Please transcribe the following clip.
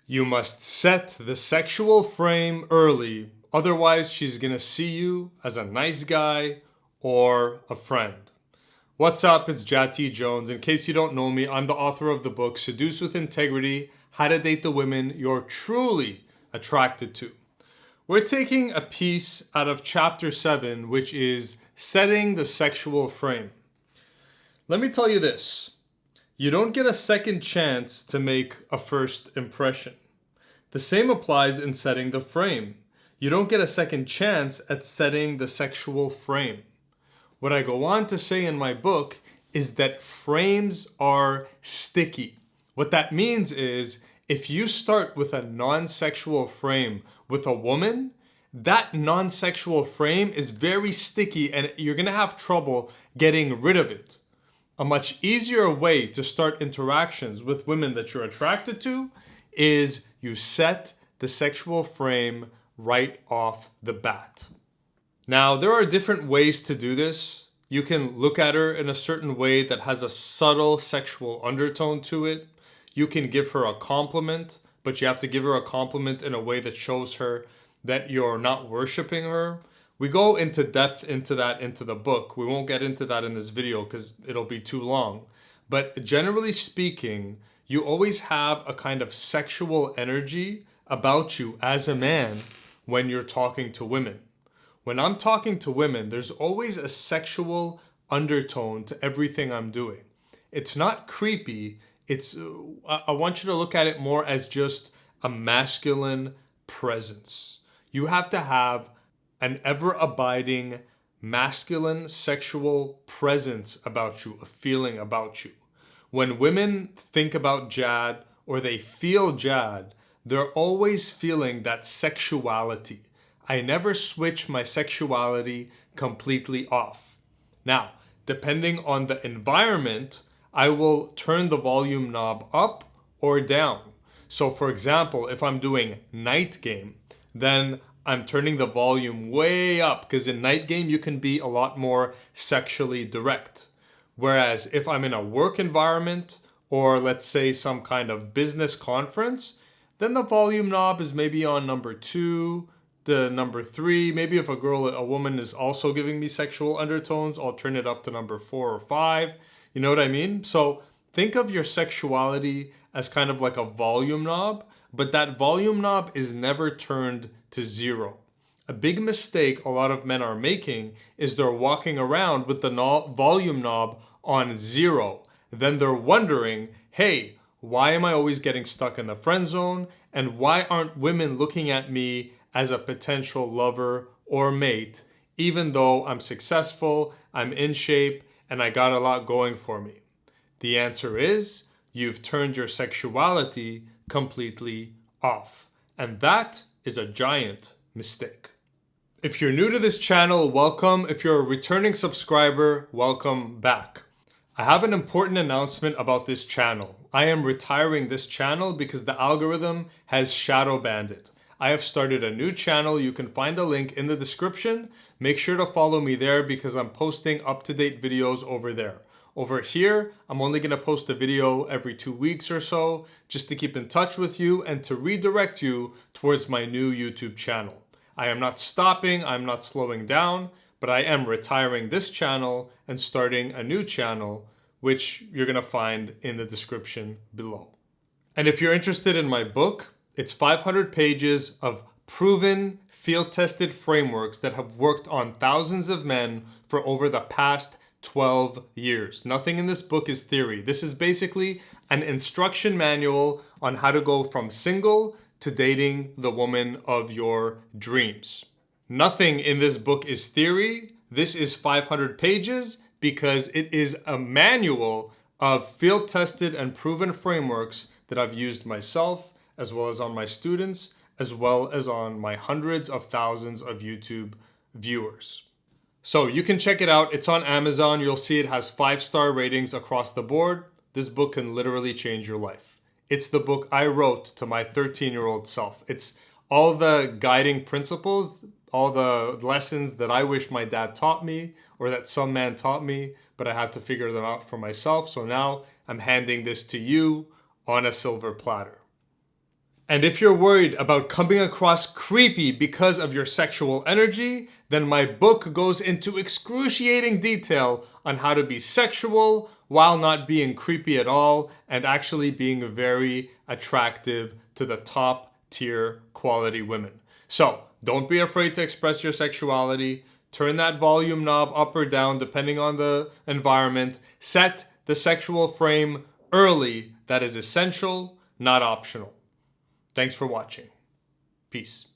You must set the sexual frame early, otherwise, she's gonna see you as a nice guy or a friend. What's up? It's Jati Jones. In case you don't know me, I'm the author of the book Seduce with Integrity: How to Date the Women You're Truly Attracted to. We're taking a piece out of chapter 7, which is setting the sexual frame. Let me tell you this. You don't get a second chance to make a first impression. The same applies in setting the frame. You don't get a second chance at setting the sexual frame. What I go on to say in my book is that frames are sticky. What that means is if you start with a non-sexual frame with a woman, that non-sexual frame is very sticky and you're gonna have trouble getting rid of it. A much easier way to start interactions with women that you're attracted to is you set the sexual frame right off the bat. Now, there are different ways to do this. You can look at her in a certain way that has a subtle sexual undertone to it. You can give her a compliment, but you have to give her a compliment in a way that shows her that you're not worshiping her. We go into depth into that into the book. We won't get into that in this video because it'll be too long. But generally speaking, you always have a kind of sexual energy about you as a man when you're talking to women. When I'm talking to women, there's always a sexual undertone to everything I'm doing. It's not creepy. I want you to look at it more as just a masculine presence. You have to have an ever-abiding masculine sexual presence about you, a feeling about you. When women think about Jad or they feel Jad, they're always feeling that sexuality. I never switch my sexuality completely off. Now, depending on the environment, I will turn the volume knob up or down. So for example, if I'm doing night game, then I'm turning the volume way up because in night game you can be a lot more sexually direct. Whereas if I'm in a work environment or let's say some kind of business conference, then the volume knob is maybe on number 2, the number 3. Maybe if a woman is also giving me sexual undertones, I'll turn it up to number 4 or 5. You know what I mean? So think of your sexuality as kind of like a volume knob, but that volume knob is never turned to 0. A big mistake a lot of men are making is they're walking around with the volume knob on 0. Then they're wondering, hey, why am I always getting stuck in the friend zone? And why aren't women looking at me as a potential lover or mate, even though I'm successful, I'm in shape, and I got a lot going for me? The answer is you've turned your sexuality completely off. And that is a giant mistake. If you're new to this channel, welcome. If you're a returning subscriber, welcome back. I have an important announcement about this channel. I am retiring this channel because the algorithm has shadow banned it. I have started a new channel. You can find a link in the description. Make sure to follow me there because I'm posting up-to-date videos over there. Over here, I'm only going to post a video every 2 weeks or so just to keep in touch with you and to redirect you towards my new YouTube channel. I am not stopping, I'm not slowing down, but I am retiring this channel and starting a new channel, which you're going to find in the description below. And if you're interested in my book, it's 500 pages of proven, field-tested frameworks that have worked on thousands of men for over the past 12 years. Nothing in this book is theory. This is basically an instruction manual on how to go from single to dating the woman of your dreams. Nothing in this book is theory. This is 500 pages because it is a manual of field-tested and proven frameworks that I've used myself, as well as on my students, as well as on my hundreds of thousands of YouTube viewers. So you can check it out. It's on Amazon. You'll see it has 5-star ratings across the board. This book can literally change your life. It's the book I wrote to my 13-year-old self. It's all the guiding principles, all the lessons that I wish my dad taught me or that some man taught me, but I had to figure them out for myself. So now I'm handing this to you on a silver platter. And if you're worried about coming across creepy because of your sexual energy, then my book goes into excruciating detail on how to be sexual while not being creepy at all and actually being very attractive to the top tier quality women. So don't be afraid to express your sexuality. Turn that volume knob up or down depending on the environment. Set the sexual frame early. That is essential, not optional. Thanks for watching. Peace.